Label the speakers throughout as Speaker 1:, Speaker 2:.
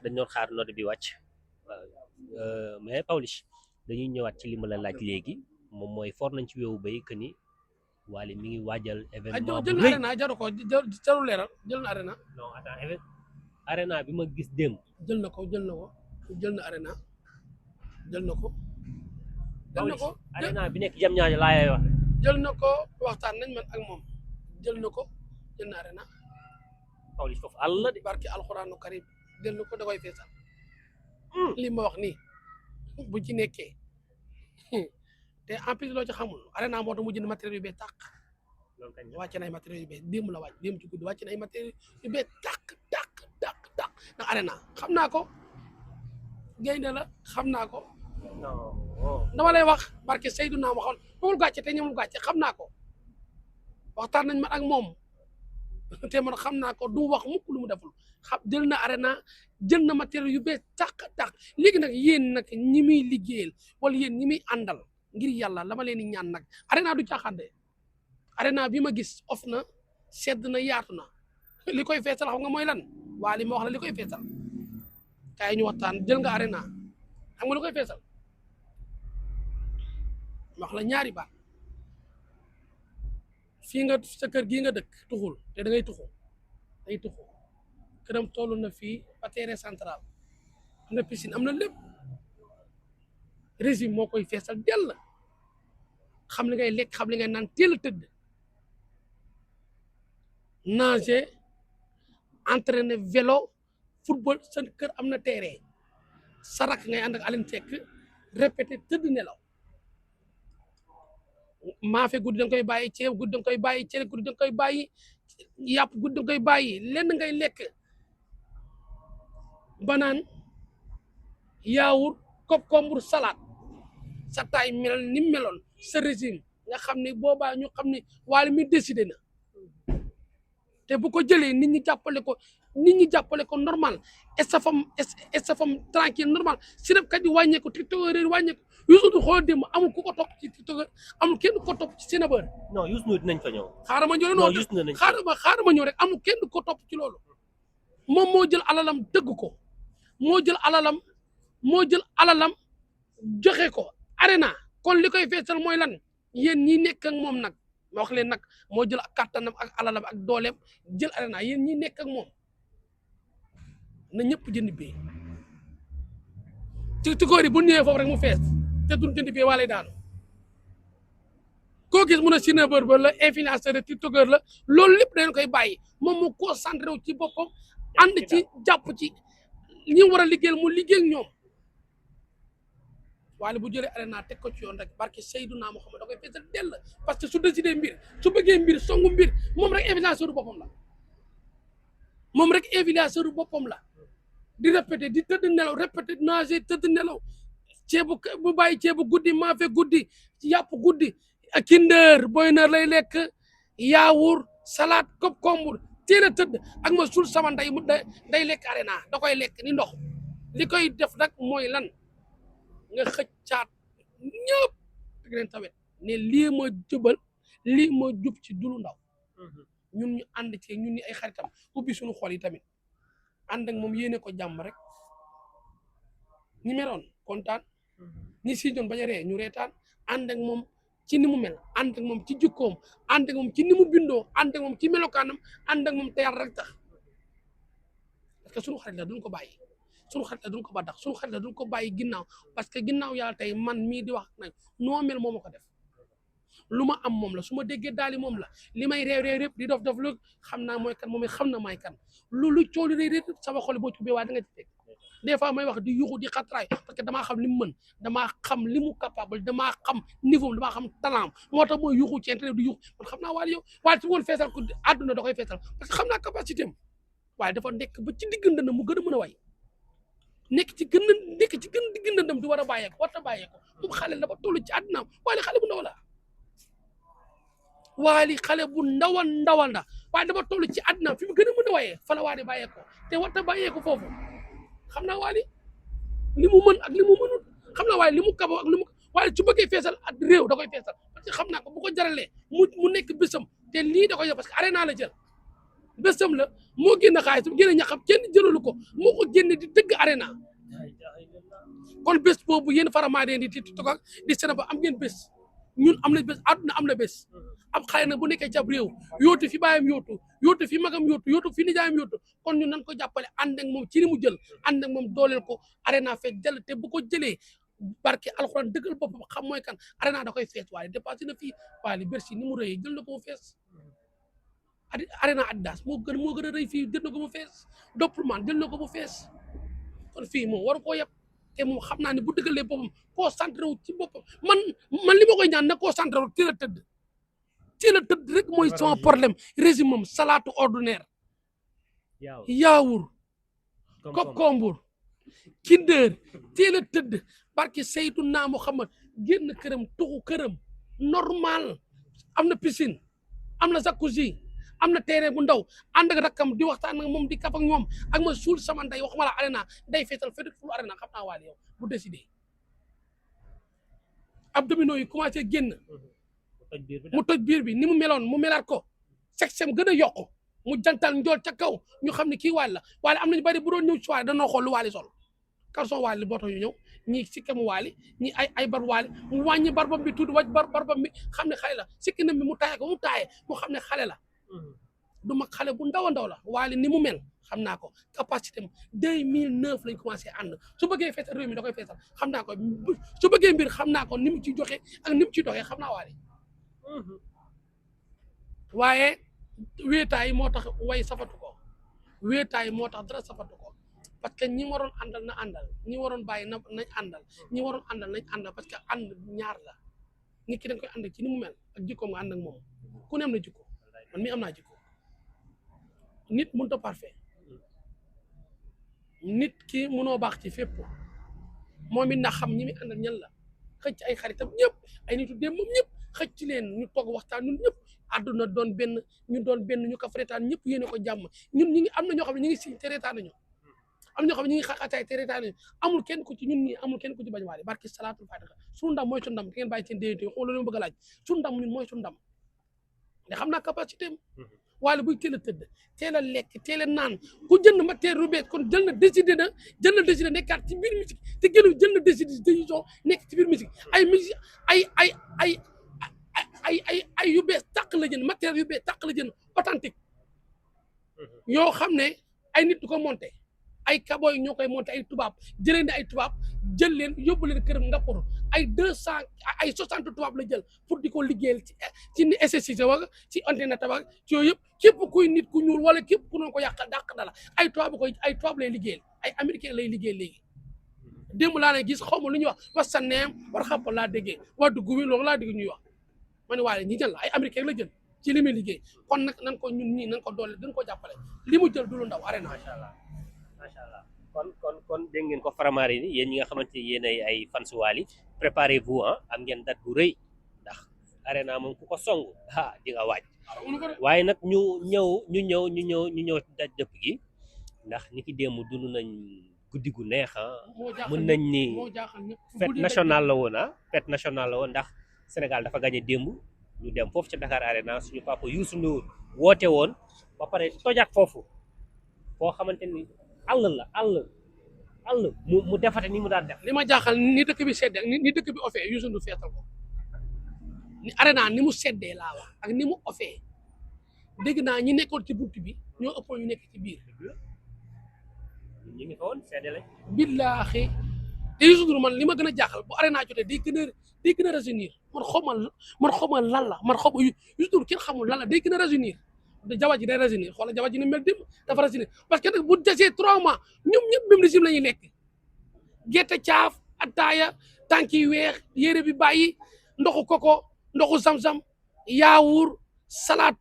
Speaker 1: dañ doon xaar note bi wàcc mais Pawlish dañuy ñëwaat ci li ma la laaj léegi moom mooy for nañ ci weewu bay que ni Wally mi ngi waajal événement bu
Speaker 2: jël na
Speaker 1: rëy.
Speaker 2: arena jaru ko jarul leeral jël na arena.
Speaker 1: non attends arena bi ma gis démb.
Speaker 2: jël na ko jël na arena jël na ko. jël na ko
Speaker 1: arena bi nekk jam ñaajo laa wax.
Speaker 2: jël na ko waxtaan nañ man ak moom jël na ko jël na arena.
Speaker 1: Pawlish foofu àll la de.
Speaker 2: barki alxuraanu karim jël na ko da koy feesal. li ma wax nii bu ci nekkee te en plus loo ci xamul arena moo tax mu jënd matériel yu bees tàq.
Speaker 1: loolu kañ
Speaker 2: wàcce na ay matériel yu bees démb la wàcc démb ci guddi wàcce na ay matériel yu bees tàq ndax arena xam naa ko gaynde la xam naa ko.
Speaker 1: non
Speaker 2: dama lay wax barke Seydou naa ma xam moomul gàcce te ñamul gàcce xam naa ko waxtaan nañ man ak moom te man xam naa ko du wax mukk lu mu deful jël na arena jël na matériel yu bees tàq léegi nag yéen nag ñi muy liggéeyal wala yéen ñi muy àndal ngir yàlla la ma leen di ñaan nag arena du caaxaan de arena bi ma gis of na sedd na yaatu na li koy feesal xam nga mooy lan waa li ma wax la li koy feesal kaay ñu waxtaan jël nga arena xam nga li koy feesal wax la ñaari baat fii nga sa kër gii nga dëkk tuxul te da ngay tuxu day tuxu këram toll na fii ba terrain central am na piscine am na lépp régime moo koy feesal dell xam li ngay lekk xam li ngay naan teel a tëdd nager entraîner vélo football sa kër am na terrain sarak ngay ànd ak Aline Seck répété tëdd nelaw maafe guddi da nga koy bàyyi ceeb guddi da nga koy bàyyi cere guddi da nga koy bàyyi yàpp guddi da nga koy bàyyi lenn ngay lekk banaan yaawur concombre salade sa taay mel ni meloon sa régime nga xam ne boobaa ñu xam ne Wally mi décidé na te bu ko jëlee nit ñi jàppale ko normal estafam tranquille normal sinapkat yi wàññeeku tiktokeur yi wàññeeku Youssou Ndour xool démb amul ku ko topp ci tiktokeur amul kenn ko topp ci sinabeur
Speaker 1: non Youssou Ndour dinañ fa ñëw.
Speaker 2: xaaral ma ñëw
Speaker 1: non Youssou Ndour nañ
Speaker 2: xaaral ma ñëw rek amul kenn ko topp ci loolu moom moo jël alalam dëgg ko moo jël alalam joxe ko arena kon li koy feesal mooy lan yéen ñi nekk ak moom nag ma wax leen nag moo jël ak kàttanam ak alalam ak dooleem jël arena yéen ñi nekk ak moom na ñëpp jënd bee tiktokeur yi bu ñëwee foofu rek mu fees te duñ jënd bee wala daanu koo gis mun a sinabeur ba la influenceur de tiktokeur la loolu lépp dañ koy bàyyi moom mu concentré wu ci boppam ànd ci jàpp ci ñi war a liggéeyal mu liggéey ak ñoom waaye bu jëlee arena teg ko ci yoon rek barke Seydina Muhammad da koy feesal dell parce que su décidé mbir su bëggee mbir songu mbir moom rek influenceur boppam la di répété di tëdd nelaw répété nager tëdd nelaw ceebu bu bàyyi ceebu guddi maafe guddi yàpp guddi ak kinder boyner lay lekk yaawur salade concombre teel a tëdd ak ma sul sama nday mu day lekk arena da koy lekk ni ndox li koy def nag mooy lan nga xëccaat ñëpp ak leen tawet ne lii ma jubal lii ma jub ci dulu ndaw ñun ñu ànd ci ñun ñi ay xaritam ubbi suñu xol yi tamit ànd ak moom yéene ko jàmm rek ñi meroon kontaan ñi si doon bañ a ree ñu reetaan ànd ak moom ci ni mu mel ànd ak moom ci jikkoom ànd ak moom ci ni mu bindoo ànd ak moom ci melokaanam ànd ak moom te yàlla rek tax parce que suñu xarit la duñ ko bàyyi suñu xarit la duñ ko badax suñu xarit la duñ ko bàyyi ginnaaw parce que ginnaaw yàlla tey man mii di wax nag noo mel moo ma ko def lu ma am moom la su ma déggee daali moom la li may réew yëpp di dof lu xam naa mooy kan moom xam na may kan lu cooli réew sama xol boo ci ubbee waa da nga ci teg des fois may wax di yuxu di xatraay parce que damaa xam li mu mën damaa xam li mu capable damaa xam niveau damaa xam talent moo tax mooy yuxu ci internet di yuxu man xam naa Wally yow Wally su woon feesal ko àdduna da koy feesal parce que xam naa capacité am waaye dafa nekk ba ci diggante na mu gën a mën a way nekk ci gën diggante di war a bàyyeeko warta bàyyeeko moom xale la ba toll ci àdduna Wally xale bu ndaw la Wally xale bu ndawal la waaye dafa toll ci àdduna fi mu gën a mën a wayee fa la Wally bàyyeeko te warta bàyyeeko foofu xam naa Wally li mu mën ak li mu mënul xam naa Wally li mu kabo ak li mu Wally su bëggee feesal ak réew da koy feesal parce que xam naa ko bu ko jaralee mu nekk bésam te lii da koy def parce que arena la jël bésam la moo génn xaalis mu génne ñaxam kenn jëlalu ko moo ko génne di dëgg arena kon bés boobu yéen Faramareen di TikTok ak di Sénégal am ngeen bés ñun am na bés àdduna am na bés am xale nag bu nekkee ci ab réew yóotu fi baayam yóotu fi magam yóotu fi nijaayam yóotu kon ñun nan ko jàppale ànd ak moom ci li mu jël ànd ak moom dooleel ko arena fekk jël te bu ko jëlee barke alxuraan dëggal boppam xam mooy kan arena da koy fees waaye dépassé na fii waaye Bercy ni mu rëyee jël na ko mu fees arena Adidas moo gën a rëy fii jël na ko mu fees Doppelman jël na ko mu fees kon fii moom waru koo yeb te moom xam naa ne bu dëggalee boppam concentré wu ci boppam man li ma koy ñaan na concentré wu teel a tëdd rek mooy sama problème régime am salaatu ordinaire yaawur concombre Kinder teel a tëdd barki Seydina Muhammad génn këram tuxu këram normal am na piscine am na jacuzzi am na terrain bu ndaw ànd ak rakkam di waxtaan ak moom di kaf ak ñoom ak ma suul sama nday waxuma la arena day feetal ful arena xam naa waale yow bu décidé abdominaux yi commencé génn mu toj biir bi ni mu meloon mu melaat ko sexem gën a yokku mu jantal njool ca kaw ñu xam ne kii waale la waale am nañu bari bu doon ñëw ci waale danoo xool lu waale sol kalson waale boo tax ñu ñëw ñii sikkamu waale ñii ay bar waale mu wàññi barbam bi tuuti wàcc barbam bi xam ne xale la sikkinam bi mu taaye ko mu taaye mu xam ne xale la du mag xale bu ndaw a ndaw la waale ni mu mel xam naa ko capacité am 2009 lañ commencé ànd su bëggee feesal réew mi da koy feesal xam naa ko su bëggee mbir xam naa ko ni mu ci joxe ak ni mu ci doxee xam naa waale waaye wéetaay moo tax way safatu ko wéetaay moo tax dara safatu ko parce que ñi waroon àndal na àndal ñi waroon bàyyi nañ àndal ñi waroon àndal nañ àndal parce que ànd ñaar la nit ki dañ koy ànd ci ni mu mel ak jikkoom nga ànd ak moom ku ne am na jikko man mi am naa jikko nit mënut a parfait nit ki mënoo baax ci fépp moom it na xam ñi mi àndal ñan la xëcc ay xaritam ñëpp ay nitu dem moom ñëpp xëcc leen ñu toog waxtaan ñun ñëpp àdduna doon benn ñu ko reetaan ñëpp yéene ko jàmm ñun ñi ngi am na ñoo xam ne ñu ngi si te reetaan nañu am ñoo xam ne ñu ngi xaqataay te reetaan nañu amul kenn ku ci ñun ñi amul kenn ku ci bañ waale barki salaatul fatiha suñu ndam mooy suñu ndam ngeen bàyyi seen déyété xool loolu bëgg a laaj suñu ndam ñun mooy suñu ndam te xam naa capacité am waale buy teel a tëdd teel a lekk teel a naan ku jënd matériel rubé kon jël na décidé nekkaat ci biir musique te gënu jël na décision nekk ci biir musique ay musique ay yu bees tàq la jënd matériel yu bees tàq la jënd authentique yoo xam ne ay nit du ko monté ay kaboy ñoo koy monté ay tubaab jëlee ne ay tubaab jël leen yóbbu leen këram Ndakaaru ay 200 ay 60 tubaab la jël pour di ko liggéeyal ci ni SSC wala ci antenne tabac ci yooyu yëpp képp kuy nit ku ñuul wala képp ku noonu ko yàqal dàq dala ay tubaab lay liggéeyal ay américain lay liggéeyal léegi démb laa ne gis xaw ma lu ñuy wax wa sa neem war xàpp laa déggee waa dugg wi loolu laa dégg ñuy wax ma ne waaye ñi jël la ay américain la jël ci li muy liggéey kon nag nan ko ñun ñii nan ko doole dañ ko jàppale li mu jël du lu ndaw arena
Speaker 1: macha allah kon dégg ngeen ko Faramareen yéen ñi nga xamante ni yéen ay fans Wally préparez-vous am ngeen date bu rëy ndax arena moom ku ko song di nga waaj waaye nag ñu ñëw daj dëpp gi ndax ni ki démb dund nañ guddi gu neex mën nañ ni fête nationale la woon fête nationale la woon ndax Sénégal dafa gagné démb ñu dem foofu ca Dakar Arena suñu papa Youssou Ndour woote woon ba pare tojaat foofu foo xamante ni àll mu defate ni mu daan def.
Speaker 2: li ma jaaxal ni dëkk bi seddee ni dëkk bi offee Youssou Ndour feetal ko ni Arena ni mu seddee laa wax ak ni mu offee dégg naa ñi nekkoon ci bunt bi ñoo ëppoon ñu nekk ci biir.
Speaker 1: ñu ngi fa woon seddee lañ.
Speaker 2: billaahi te Youssou Ndour man li ma gën a jaaxal bu Arena jotee day gën a rajeunir man xawma lan la man xawma Youssou Ndour kenn xamul lan la day gën a rajeunir jabar ji day rajeunir xoolal jabar ji ni mel dem dafa rajeunir parce que nag bu desee 3 mois ñoom ñëpp même régime la ñuy lekk gerte caaf ataaya tànk yi weex yére bi bàyyi ndoxu koko ndoxu zam-zam yaawur salade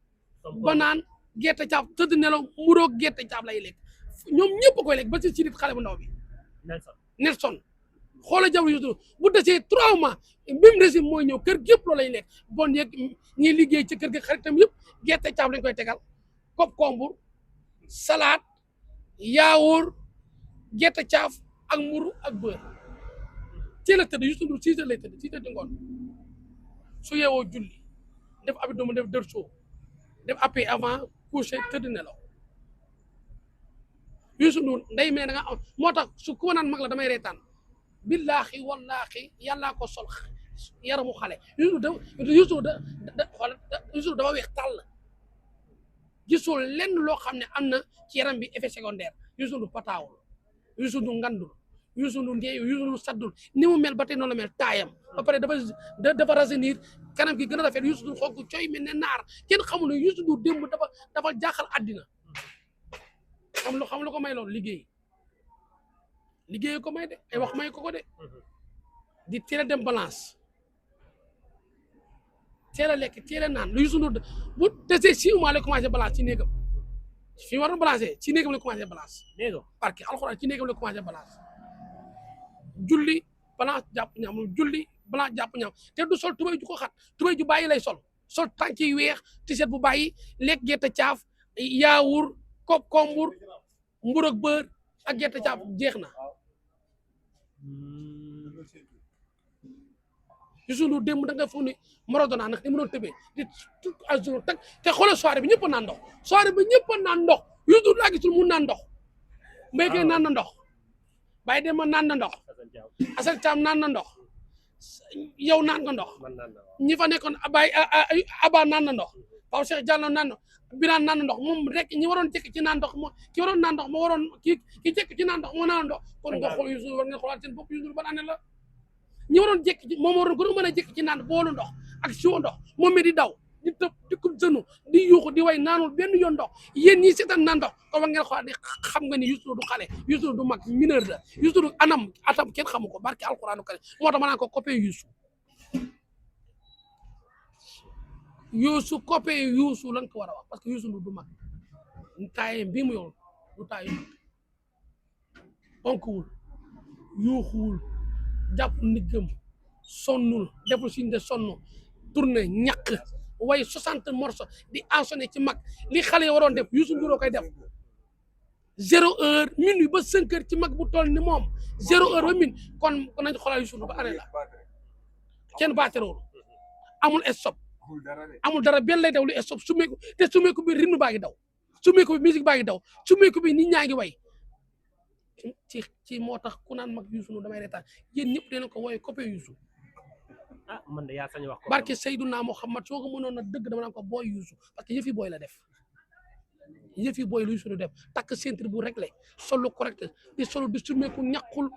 Speaker 2: banaan gerte caaf tëdd nelaw muroog gerte caaf lay lekk ñoom ñëpp koy lekk ba si nit xale bu ndaw bi Nelson xoolal jabar Youssou bu desee 3 mois même régime mooy ñëw kër gépp loolu lay lekk bon yeeg ñiy liggéey ci kër gi xaritam yëpp gerte caaf lañ koy tegal concombre salade yaawur gerte caaf ak mburu ak beurre teel a tëdd Youssou Ndour 6 heures lay tëdd 6 heures di ngoon su yeewoo julli def abdomen def dër soo def appui avant coucher tëdd nelaw Youssou Ndour nday mel da nga am moo tax su ko naan mag la damay reetaan billaahi wallaahi yàllaa ko sol yaramu xale Youssou dafa weex tàll gisul lenn loo xam ne am na ci yaram bi effet secondaire Youssou Ndour pataawul Youssou Ndour ngandul Youssou Ndour ndeeyu Youssou Ndour saddul ni mu mel ba tey noonu la mel taayam ba pare dafa rajeunir kanam gi gën a rafet Youssou Ndour xonk cooy mel ne naar kenn xamul ne Youssou Ndour démb dafa jaaxal àddina xam lu ko may loolu liggéey ko may de ay wax may ko de di teel a dem balance teel a lekk teel a naan lu Youssou Ndour bu desee 6 mois lay commencé balance ci néegam fi war a balancé ci néegam lay commencé balance parce que alxuraan ci néegam lay commencé balance julli balance jàpp ñaam julli balance jàpp ñaam te du sol tubéy ju ko xat tubéy ju bàyyi lay sol tànk yi weex t-shirt bu bàyyi lekk gerte caaf yaawur kombur mbur ak beurre ak gerte caaf jeex na Youssou Ndour démb da nga foog ni Maradona nag ni mu doon tëbee di tout azur tag te xoolal soirée bi ñëpp a naan ndox soirée bi ñëpp a naan ndox Youssou Ndour laa gisul mu naan ndox mbéy kay naan na ndox bàyyi dem ma naan na ndox Assane Thiam naan na ndox yow naan nga ndox ñi fa nekkoon Aba naan na ndox Pape Cheikh Diallo naan na Birane naan na ndox moom rek ñi waroon jëkk ci naan ndox ki waroon naan ndox moo waroon ki jëkk ci naan ndox moo naan ndox kon nga xool Youssou war nga xoolaat seen bopp Youssou Ndour ban année la ñi waroon jëkk ci moom waroon gën a mën a jëkk ci naan boolu ndox ak siwo ndox moom mi di daw di tëb di kub sënu di yuuxu di way naanul benn yoon ndox yéen ñi seetaan naan ndox kon war ngeen xoolaat ni xam nga ni Youssou Ndour du xale Youssou Ndour du mag mineur la Youssou Ndour atam kenn xamu ko barki alxuraanu kariim moo tax ma naan ko copain Youssou copain Youssou lan ko war a wax parce que Youssou Ndour du mag taayee bii mu yoon du taayu mag onkuwul yuuxuwul jàpp ndiggam sonnul deful signe de sonn tourné ñàkk way 60 morceaux di ensonné ci mag li xale yi waroon def Youssou Ndour koy def 0h minuit ba 5h ci mag bu toll ni moom 0h ba minuit kon nañ xoolal Youssou Ndour ba année la kenn baaterool amul stop amul dara benn lay daw lu stop sumeeku te sumeeku bi rythme baa ngi daw sumeeku bi musique baa ngi daw sumeeku bi nit ñaa ngi way ci moo tax ku naan mag Youssou Ndour damay reetaan yéen ñëpp dinañ ko wooye copain Youssou
Speaker 1: man de yaa sañ wax ko
Speaker 2: barke Seydouna Muhammad soo ko mënoon a dëgg dama naan ko booy Youssou parce que yëfi booy la def yëfi booy lu Youssou Ndour def takk ceinture bu réglé solo correct di solo di sumeeku ñàkkul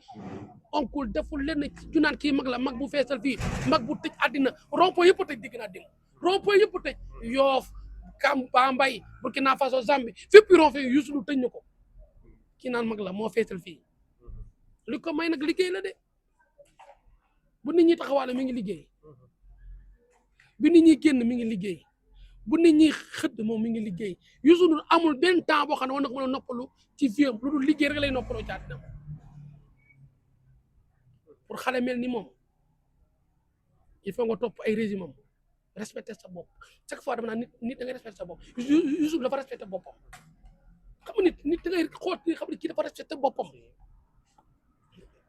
Speaker 2: onkul deful lenn ñu naan kii mag la mag bu feesal fii mag bu tëj àddina rond-point yëpp a tëj digg naa dem rond-point yëpp a tëj Yoff Bambey Burkina Faso Zambie fépp rond-point Youssou Ndour tëj na ko kii naan mag la moo feesal fii li ko may nag liggéey la de bu nit ñi taxawaale mi ngi liggéey bu nit ñi génn mi ngi liggéey bu nit ñi xëdd moom mi ngi liggéey Youssou Ndour amul benn temps boo xam ne war na ko mën a noppalu ci vie am lu dul liggéey rek lay noppaloo ci àddina pour xale mel ni moom il faut nga topp ay régime am respecter sa bopp chaque fois dama naan nit da ngay respecter sa bopp Youssou dafa respecter boppam xam nga nit da ngay xool ni xam ne kii dafa respecter boppam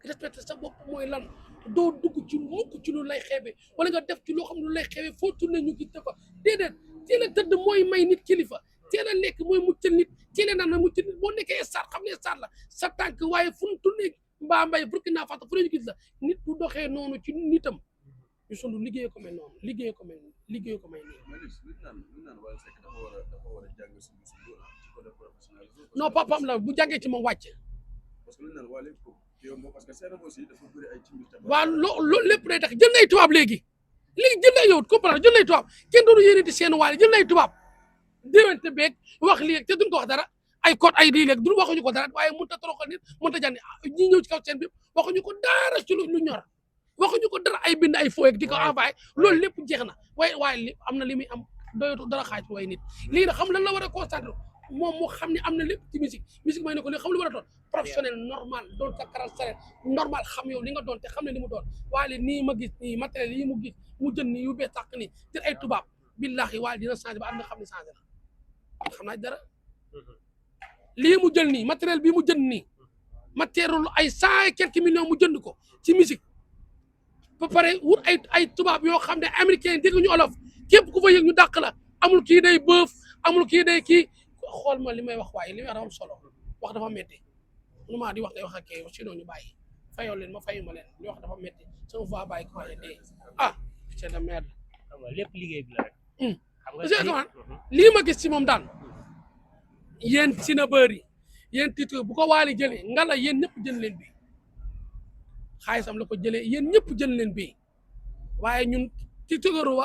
Speaker 2: respecter sa bopp mooy lan doo dugg ci mukk ci lu lay xeebe wala nga def ci loo xam ne lu lay xeebe foo tourné ñu gis dafa déedéet teel a tëdd mooy may nit kilifa teel a lekk mooy muccal nit teel a naan mooy muccal nit boo nekkee star xam ne star la sa tànk waaye fu mu tourné mbaa mbay Burkina Faso fu ñu gis la nit du doxee noonu ci nitam Youssou Ndour liggéey ko mel noonu liggéey ko mel non papaam la bu jàngee ci moom wàcc waaw loolu lépp day tax jël nay tubaab léegi jël nay yow comprendre jël nay tubaab kenn doonu yéene di seen waale jël nay tubaab déwénte beeg wax lii te duñ ko wax dara ay code ay lii léegi du waxuñu ko dara waaye mënut a toroxal nit mënut a jànni ñi ñëw ci kaw seen bi waxuñu ko dara ci lu ñor waxuñu ko dara ay bind ay fooy ak di ko envoyé loolu lépp jeex na waaye li am na li muy am doyatu dara xaaj way nit lii nag xam lan la war a concentré moom moo xam ne am na lépp ci musique may ne ko li xam lu war a doon professionnel normal doon sa karal saret normal xam yow li nga doon te xam ne li mu doon waaye nii ma gis nii matériel yi mu gis mu jën nii yu bees sàq nii te ay tubaab billahi waaye dina changé ba am na xam ne changé na xam naa dara lii mu jël nii matériel bii mu jënd nii matériel ay 100 et quelques millions mu jënd ko ci musique ba pare wut ay tubaab yoo xam ne américain dégg ñu olof képp ku fa yëg ñu dàq la amul kii day bëf amul kii day kii xool ma li may wax waaye li may wax am solo wax dafa metti nu maa di wax day wax ak kii sinon ñu bàyyi fayoo leen ma fayu ma leen li wax dafa metti sama voix bàyyi ko waaye dee c'est de merde.
Speaker 1: xam nga lépp liggéey bi la rek.
Speaker 2: xam nga lii ma gis ci moom daal yéen sinabeur yi yéen titre bu ko waali jëlee ngala yéen ñëpp jël leen bi xaalisam la ko jëlee yéen ñëpp jël leen bi waaye ñun titre wa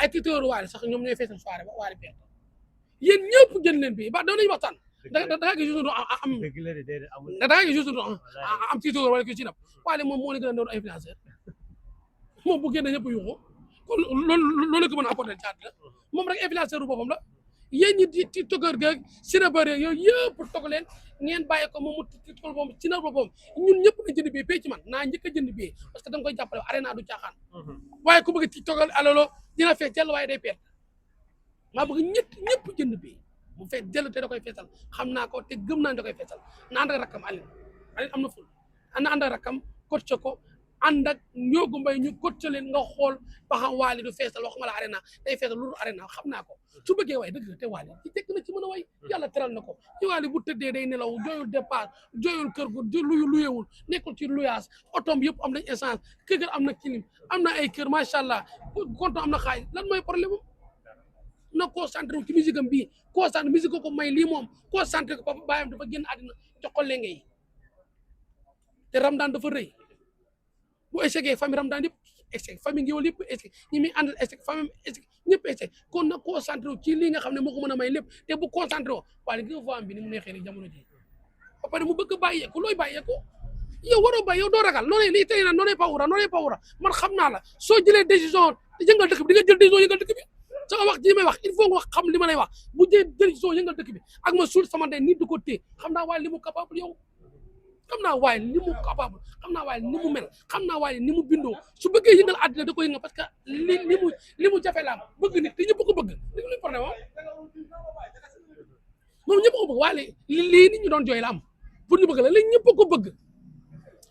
Speaker 2: ay titre waali sax ñoom ñooy feesal soirée ba waali perte yéen ñëpp jël leen bi ba doon nañu waxtaan da nga gis juste am da nga gis juste am titre wala ki ci nab waali moom moo la gën a doon influenceur moom bu génne ñëpp yuuxu kon loolu ko mën a apporter caat la moom rek influenceur bu boppam la yéen ñi di togër geeg sinabër yooyu yëpp togg leen ngeen bàyyi ko moom mu togg moom ci na boppam ñun ñëpp na jënd bii pay ci man naa njëkk a jënd bii parce que da nga koy jàppale arena du caaxaan waaye ku bëgg ci toggal alolo dina fees jël waaye day perte maa bëgg ñëpp jënd bii mu fees jël te da koy feesal xam naa ko te gëm naa da koy feesal na ànd ak rakkam Aline am na ful na ànd ak rakkam coach ko ànd ak ñoogu mbay ñu coach leen nga xool ba xam waali du feesal waxuma la arena day feesal lu dul arena xam naa ko su bëggee way dëgg te waali ci tekk na ci mën a way yàlla teral na ko ci waali bu tëddee day nelaw jooyul départ jooyul kër gu luyewul nekkul ci luyaas otom yëpp am nañ essence kër am na clim am na ay kër macha allah compte am na xaalis lan mooy problème am na concentré wu ci musique am bii concentré musique ko may lii moom concentré ko papa baayam dafa génn àddina jox ko lenge yi te Ramadan dafa rëy bu échec famille Ramadan yëpp échec famille ngiwal yëpp échec ñi muy àndal échec famille échec ñëpp échec kon na concentré wu ci lii nga xam ne moo ko mën a may lépp te bu concentré woo waaye li nga voix bi ni mu neexee ni jamono ji ba pare mu bëgg bàyyeeku looy bàyyeeku yow waroo bàyyi yow doo ragal noonu lii tey na noonu pawura man xam naa la soo jëlee décision yëngal dëkk bi di nga jël décision yëngal dëkk bi sama wax ji may wax il faut nga xam li ma lay wax bu jël décision yëngal dëkk bi ak ma suul sama ndey nit du ko téye xam naa waaye li mu capable yow xam naa waaye ni mu capable xam naa waaye ni mu mel xam naa waaye ni mu bindoo su bëggee yëngal àddina da koy yëngal parce que li mu jafe la am bëgg nit te ñëpp ko bëgg li luy problème moom ñëpp ko bëgg waaye lii nit ñu doon jooy la am pour ñu bëgg la léegi ñëpp ko bëgg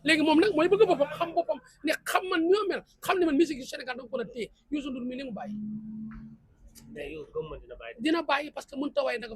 Speaker 2: léegi moom nag mooy bëgg boppam xam boppam ne xam man ñoo mel xam ne man musique yu Sénégal da ko war a téye Youssou Ndour mi li mu bàyyi dina bàyyi parce que mënut a waay nag